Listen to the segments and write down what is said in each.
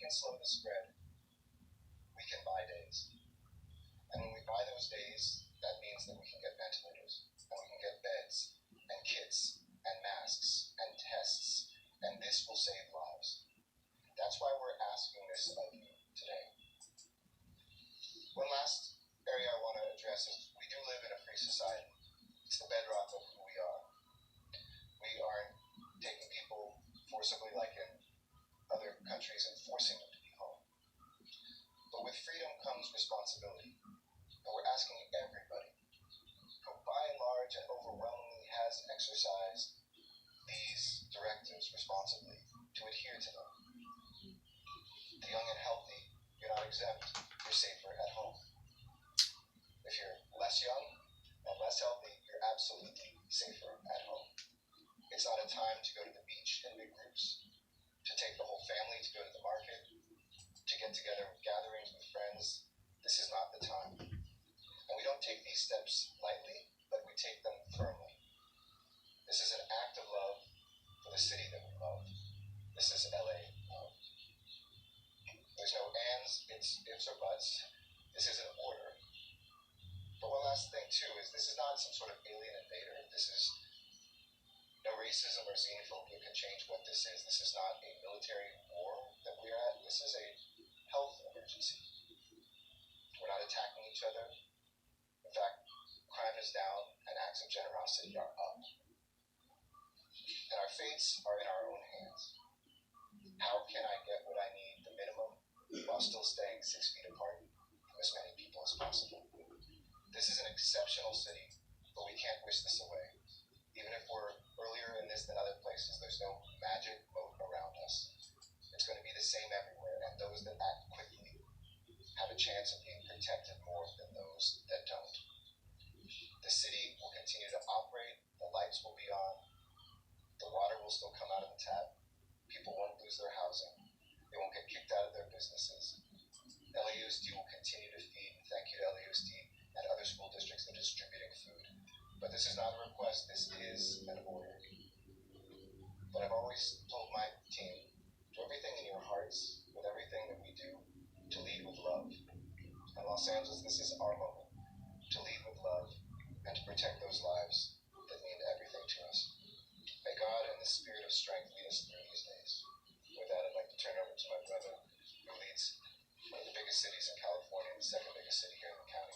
can slow the spread, we can buy days. And when we buy those days, that means that we can get ventilators, and we can get beds, and kits, and masks, and tests, and this will save lives. That's why we're asking this of you today. One last area I want to address is we do live in a free society. It's the bedrock of who we are. We aren't taking people forcibly like in other countries and forcing them to be home. But with freedom comes responsibility. And we're asking everybody who by and large and overwhelmingly has exercised these directives responsibly to adhere to them. The young and healthy, you're not exempt, you're safer at home. If you're less young and less healthy, you're absolutely safer at home. It's not a time to go to the beach in big groups, to take the whole family to go to the market, to get together with gatherings with friends. This is not the time. And we don't take these steps lightly, but we take them firmly. This is an act of love for the city that we love. This is LA love. There's no ands, it's ifs or buts. This is an order. But one last thing too is this is not some sort of alien invader. This is no racism or xenophobia can change what this is. This is not a military war that we're at. This is a health emergency. We're not attacking each other. In fact, crime is down and acts of generosity are up. And our fates are in our own hands. How can I get what I need, the minimum, while still staying 6 feet apart from as many people as possible? This is an exceptional city, but we can't wish this away. Even if we're earlier in this than other places, there's no magic moat around us. It's going to be the same everywhere, and those that act quickly have a chance of being protected more than those that don't. The city will continue to operate, the lights will be on, the water will still come out of the tap, people won't lose their housing, they won't get kicked out of their businesses. LAUSD will continue to feed, and thank you to LAUSD and other school districts that are distributing food. But this is not a request, this is an order. But I've always told my team, do everything in your hearts, with everything that we do, to lead with love. In Los Angeles, this is our moment, to lead with love and to protect those lives that mean everything to us. May God and the Spirit of strength lead us through these days. With that, I'd like to turn over to my brother, who leads one of the biggest cities in California, the second biggest city here in the county.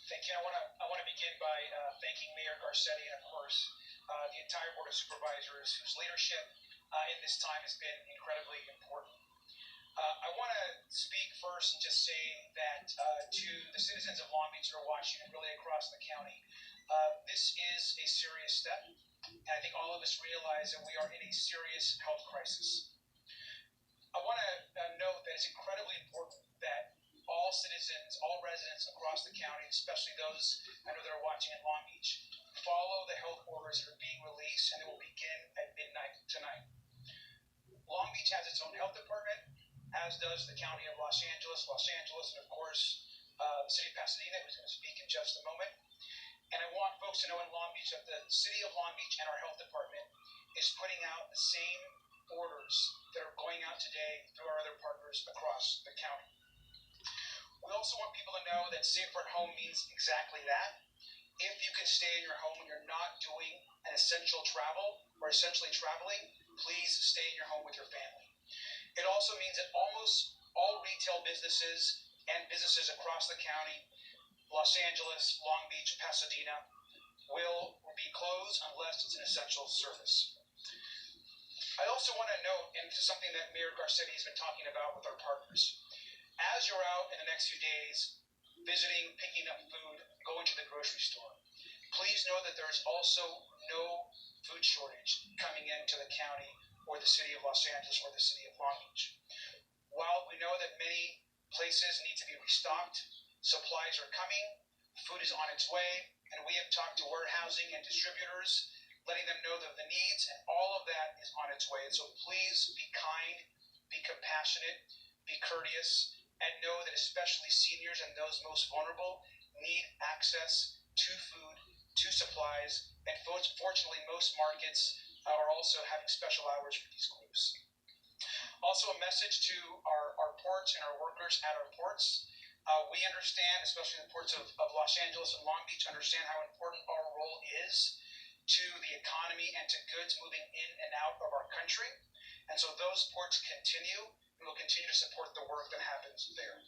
Thank you. I want to begin by thanking Mayor Garcetti and, of course, the entire Board of Supervisors whose leadership in this time has been incredibly important. I want to speak first and just say that to the citizens of Long Beach who are watching and really across the county, this is a serious step, and I think all of us realize that we are in a serious health crisis. I want to note that it's incredibly important that all citizens, all residents across the county, especially those I know that are watching in Long Beach, follow the health orders that are being released, and it will begin at midnight tonight. Long Beach has its own health department, as does the county of Los Angeles, and of course, the city of Pasadena, who's going to speak in just a moment. And I want folks to know in Long Beach that the city of Long Beach and our health department is putting out the same orders that are going out today through our other partners across the county. We also want people to know that safer at home means exactly that. If you can stay in your home when you're not doing an essential travel or essentially traveling, please stay in your home with your family. It also means that almost all retail businesses and businesses across the county, Los Angeles, Long Beach, Pasadena, will be closed unless it's an essential service. I also want to note, and this is something that Mayor Garcetti has been talking about with our partners, as you're out in the next few days, visiting, picking up food, going to the grocery store, please know that there is also no food shortage coming into the county or the city of Los Angeles or the city of Long Beach. While we know that many places need to be restocked, supplies are coming, food is on its way, and we have talked to warehousing and distributors, letting them know that the needs and all of that is on its way. And so please be kind, be compassionate, be courteous, and know that especially seniors and those most vulnerable need access to food, to supplies, and fortunately most markets are also having special hours for these groups. Also, a message to our ports and our workers at our ports. We understand, especially the ports of Los Angeles and Long Beach, understand how important our role is to the economy and to goods moving in and out of our country. And so those ports continue, and will continue to support the work that happens there.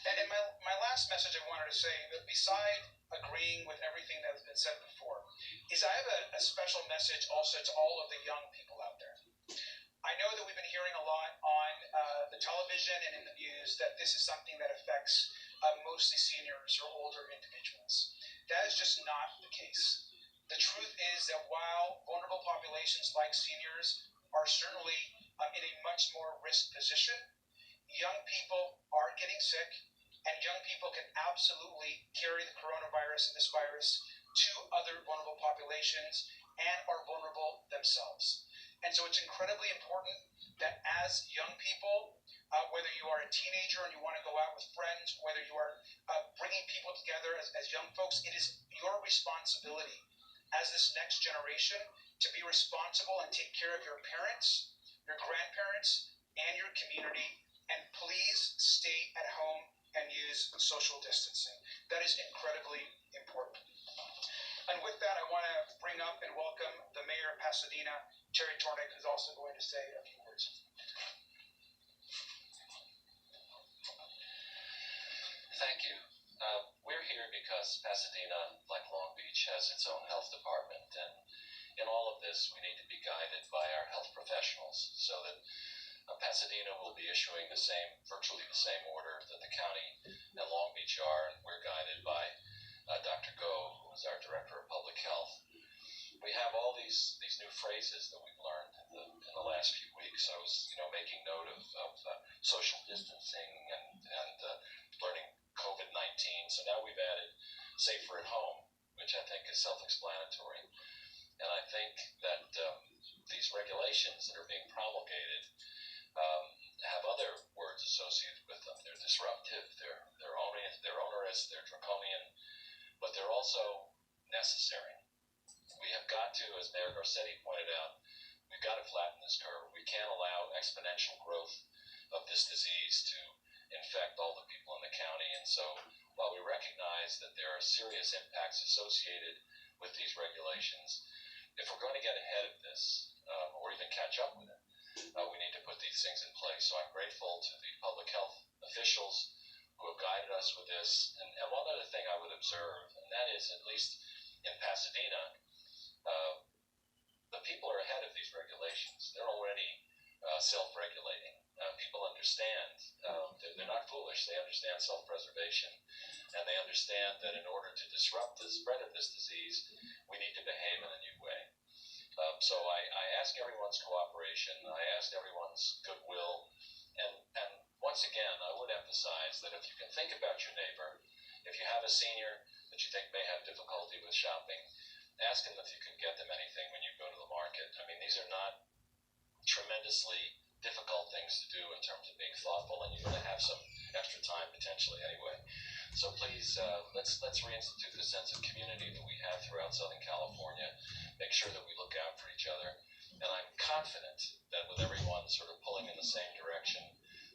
And my last message I wanted to say, that beside agreeing with everything that has been said before, is I have a special message also to all of the young people out there. I know that we've been hearing a lot on the television and in the news that this is something that affects mostly seniors or older individuals. That is just not the case. The truth is that while vulnerable populations like seniors are certainly in a much more risk position, young people are getting sick, and young people can absolutely carry the coronavirus and this virus to other vulnerable populations and are vulnerable themselves. And so it's incredibly important that as young people, whether you are a teenager and you want to go out with friends, whether you are bringing people together as young folks, it is your responsibility as this next generation to be responsible and take care of your parents, your grandparents, and your community. And please stay at home and use social distancing. That is incredibly important. And with that, I want to bring up and welcome the mayor of Pasadena, Terry Tornick, who's also going to say a few words. Thank you. We're here because Pasadena, like Long Beach, has its own health department, and in all of this, we need to be guided by our health professionals so that Pasadena will be issuing virtually the same order that the county and Long Beach are, and we're guided by Dr. Go, who is our Director of Public Health. We have all these new phrases that we've learned in the last few weeks. I was, making note of social distancing and learning COVID-19. So now we've added safer at home, which I think is self-explanatory. And I think that these regulations that are being promulgated have other words associated with them. They're disruptive, they're onerous, they're draconian, but they're also necessary. We have got to, as Mayor Garcetti pointed out, we've got to flatten this curve. We can't allow exponential growth of this disease to infect all the people in the county. And so while we recognize that there are serious impacts associated with these regulations, if we're going to get ahead of this or even catch up with it, we need to put these things in place. So I'm grateful to the public health officials who have guided us with this. And one other thing I would observe, and that is, at least in Pasadena, the people are ahead of these regulations. They're already self-regulating. People understand. They're not foolish. They understand self-preservation. And they understand that in order to disrupt the spread of this disease, we need to behave in a new way. So I ask everyone's cooperation. I ask everyone's goodwill. And once again, I would emphasize that if you can think about your neighbor, if you have a senior that you think may have difficulty with shopping, ask them if you can get them anything when you go to the market. I mean, these are not tremendously difficult things to do in terms of being thoughtful, and you're going to have some extra time potentially anyway. So please, let's reinstitute the sense of community that we have throughout Southern California. Make sure that we look out for each other, and I'm confident that with everyone sort of pulling in the same direction,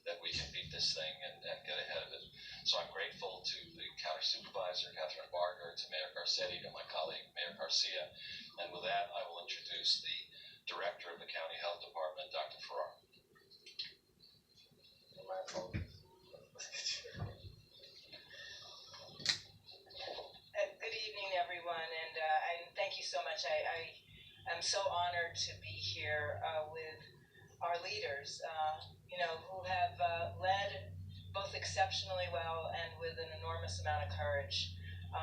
that we can beat this thing and get ahead of it. So I'm grateful to the County Supervisor, Catherine Barger, to Mayor Garcetti, to my colleague, Mayor Garcia. And with that, I will introduce the Director of the County Health Department, Dr. Farrar. Good evening, everyone, and thank you so much. I am so honored to be here with our leaders, who have led both exceptionally well and with an enormous amount of courage.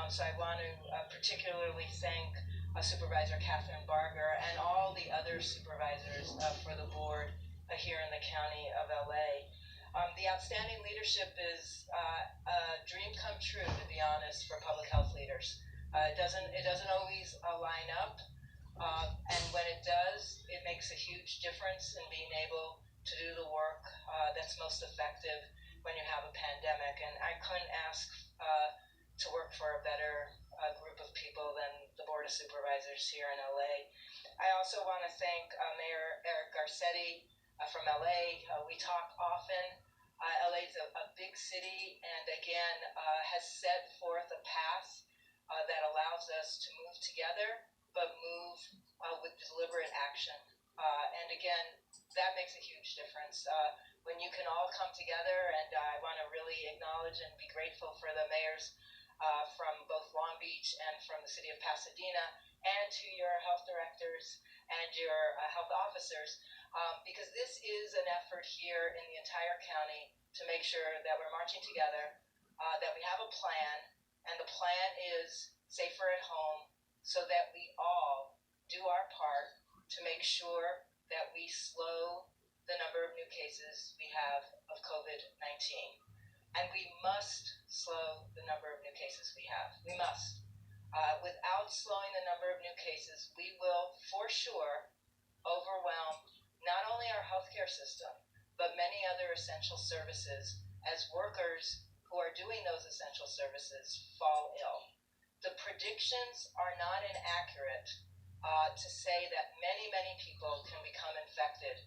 So I want to particularly thank Supervisor Catherine Barger and all the other supervisors for the board here in the County of LA. The outstanding leadership is a dream come true, to be honest, for public health leaders. It doesn't always line up, and when it does, it makes a huge difference in being able to do the work that's most effective when you have a pandemic. And I couldn't ask to work for a better group of people than the Board of Supervisors here in LA. I also want to thank Mayor Eric Garcetti from LA. We talk often. LA is a big city and again has set forth a path that allows us to move together, but move with deliberate action. And again, that makes a huge difference. When you can all come together, and I want to really acknowledge and be grateful for the mayors from both Long Beach and from the city of Pasadena, and to your health directors and your health officers, because this is an effort here in the entire county to make sure that we're marching together, that we have a plan, and the plan is safer at home, so that we all do our part to make sure that we slow the number of new cases we have of COVID-19. And we must slow the number of new cases we have. We must. Without slowing the number of new cases, we will, for sure, overwhelm not only our healthcare system, but many other essential services as workers who are doing those essential services fall ill. The predictions are not inaccurate to say that many, many people can become infected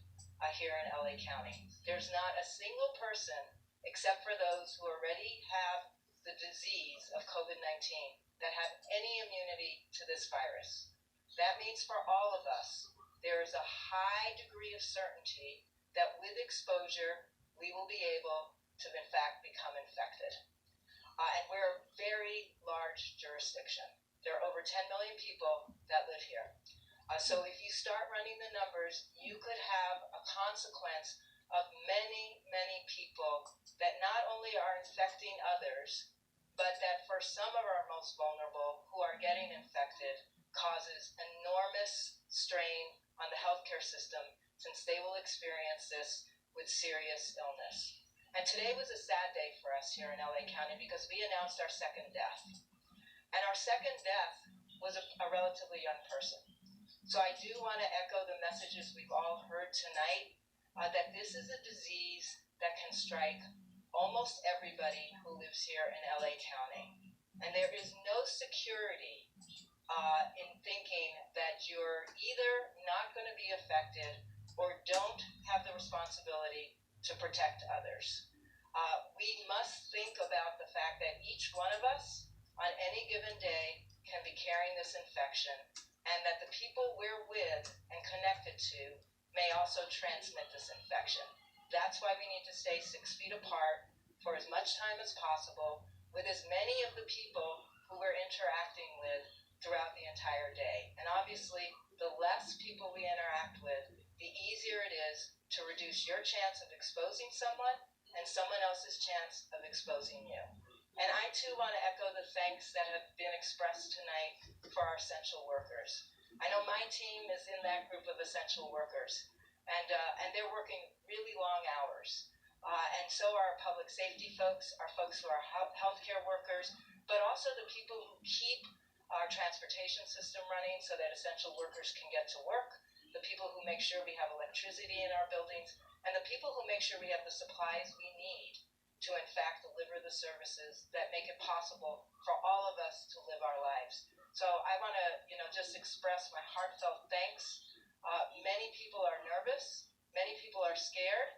here in LA County. There's not a single person, except for those who already have the disease of COVID-19, that have any immunity to this virus. That means for all of us, there is a high degree of certainty that with exposure, we will be able to, in fact, become infected. And we're a very large jurisdiction. There are over 10 million people that live here. So if you start running the numbers, you could have a consequence of many, many people that not only are infecting others, but that for some of our most vulnerable who are getting infected causes enormous strain on the healthcare system, since they will experience this with serious illness. And today was a sad day for us here in LA County because we announced our second death. And our second death was a relatively young person. So I do want to echo the messages we've all heard tonight, that this is a disease that can strike almost everybody who lives here in LA County. And there is no security in thinking that you're either not going to be affected or don't have the responsibility to protect others. We must think about the fact that each one of us on any given day can be carrying this infection, and that the people we're with and connected to may also transmit this infection. That's why we need to stay 6 feet apart for as much time as possible with as many of the people who we're interacting with throughout the entire day. And obviously, the less people we interact with, the easier it is to reduce your chance of exposing someone and someone else's chance of exposing you. And I too want to echo the thanks that have been expressed tonight for our essential workers. I know my team is in that group of essential workers, and they're working really long hours. And so are our public safety folks, our folks who are healthcare workers, but also the people who keep our transportation system running so that essential workers can get to work, the people who make sure we have electricity in our buildings, and the people who make sure we have the supplies we need to, in fact, deliver the services that make it possible for all of us to live our lives. So I want to, just express my heartfelt thanks. Many people are nervous, many people are scared,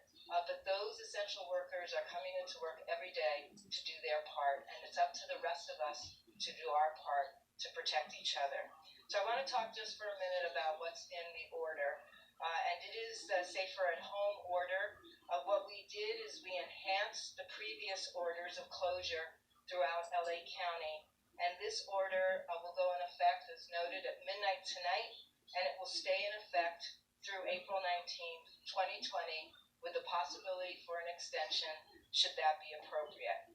but those essential workers are coming into work every day to do their part, and it's up to the rest of us to do our part to protect each other. So I want to talk just for a minute about what's in the order, and it is the Safer at Home order. What we did is we enhanced the previous orders of closure throughout LA County, and this order will go in effect, as noted, at midnight tonight, and it will stay in effect through April 19th, 2020, with the possibility for an extension should that be appropriate.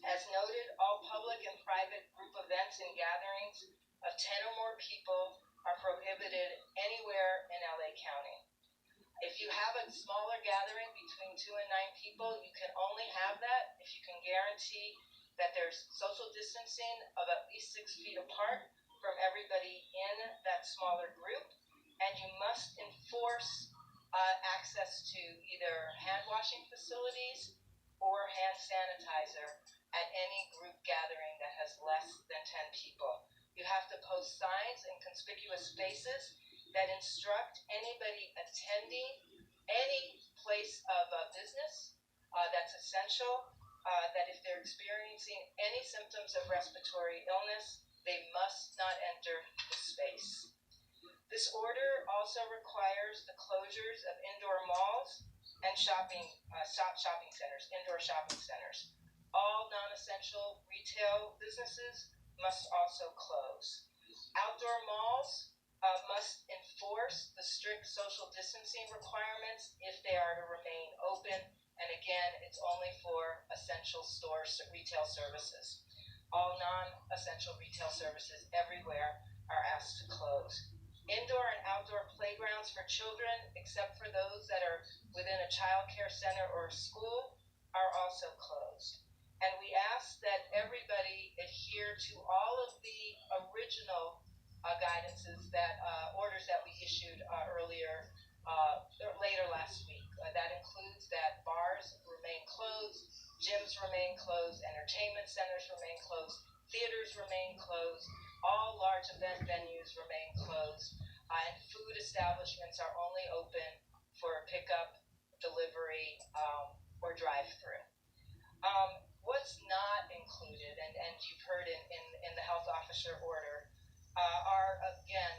As noted, all public and private group events and gatherings of 10 or more people are prohibited anywhere in LA County. If you have a smaller gathering between 2 and 9 people, you can only have that if you can guarantee that there's social distancing of at least 6 feet apart from everybody in that smaller group, and you must enforce access to either hand washing facilities or hand sanitizer at any group gathering that has less than 10 people. You have to post signs in conspicuous spaces that instruct anybody attending any place of business that's essential, that if they're experiencing any symptoms of respiratory illness, they must not enter the space. This order also requires the closures of indoor malls and shopping centers, indoor shopping centers. All non-essential retail businesses must also close. Outdoor malls must enforce the strict social distancing requirements if they are to remain open. And again, it's only for essential retail services. All non-essential retail services everywhere are asked to close. Indoor and outdoor playgrounds for children, except for those that are within a child care center or a school, are also closed. And we ask that everybody adhere to all of the original guidances, orders that we issued later last week. That includes that bars remain closed, gyms remain closed, entertainment centers remain closed, theaters remain closed, all large event venues remain closed, and food establishments are only open for pickup, delivery, or drive-through. What's not included, and you've heard in the health officer order, are again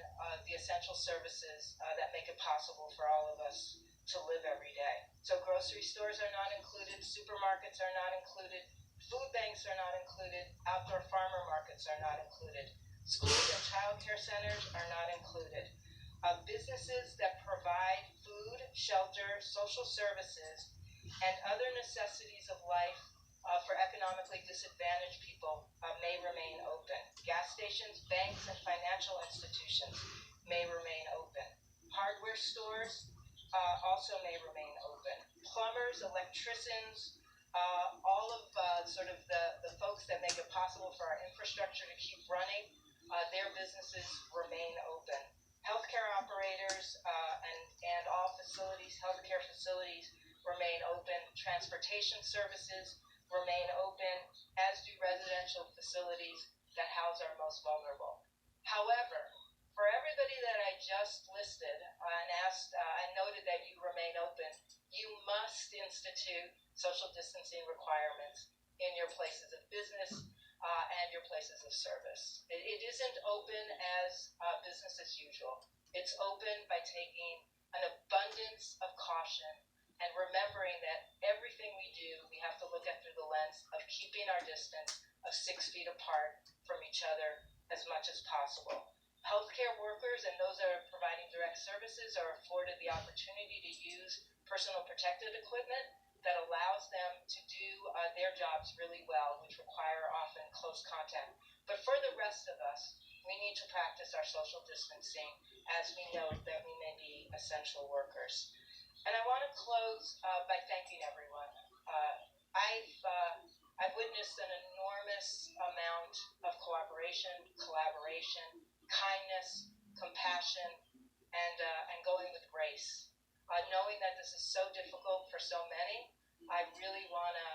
the essential services that make it possible for all of us to live every day. So grocery stores are not included, supermarkets are not included, food banks are not included, outdoor farmer markets are not included, schools and child care centers are not included. Businesses that provide food, shelter, social services, and other necessities of life for economically disadvantaged people may remain open. Gas stations, banks, and financial institutions may remain open. Hardware stores also may remain open. Plumbers, electricians, all of the folks that make it possible for our infrastructure to keep running, their businesses remain open. Healthcare operators and all facilities, healthcare facilities remain open. Transportation services remain open, as do residential facilities that house our most vulnerable. However, for everybody that I just listed and asked and noted that you remain open, you must institute social distancing requirements in your places of business and your places of service. It isn't open as business as usual. It's open by taking an abundance of caution and remembering that everything we do, we have to look at through the lens of keeping our distance of 6 feet apart from each other as much as possible. Healthcare workers and those that are providing direct services are afforded the opportunity to use personal protective equipment that allows them to do their jobs really well, which require often close contact. But for the rest of us, we need to practice our social distancing as we know that we may be essential workers. And I want to close by thanking everyone. I've witnessed an enormous amount of cooperation, collaboration, kindness, compassion, and going with grace. Knowing that this is so difficult for so many, I really want to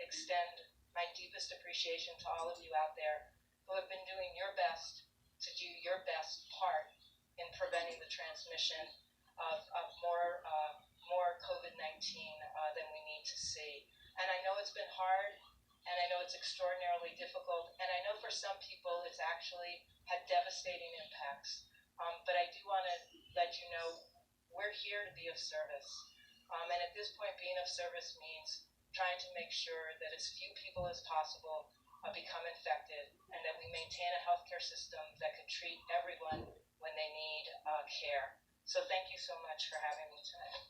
extend my deepest appreciation to all of you out there who have been doing your best to do your best part in preventing the transmission of more COVID-19 than we need to see. And I know it's been hard, and I know it's extraordinarily difficult, and I know for some people it's actually had devastating impacts. But I do want to let you know we're here to be of service. And at this point, being of service means trying to make sure that as few people as possible become infected, and that we maintain a healthcare system that can treat everyone when they need care. So thank you so much for having me tonight.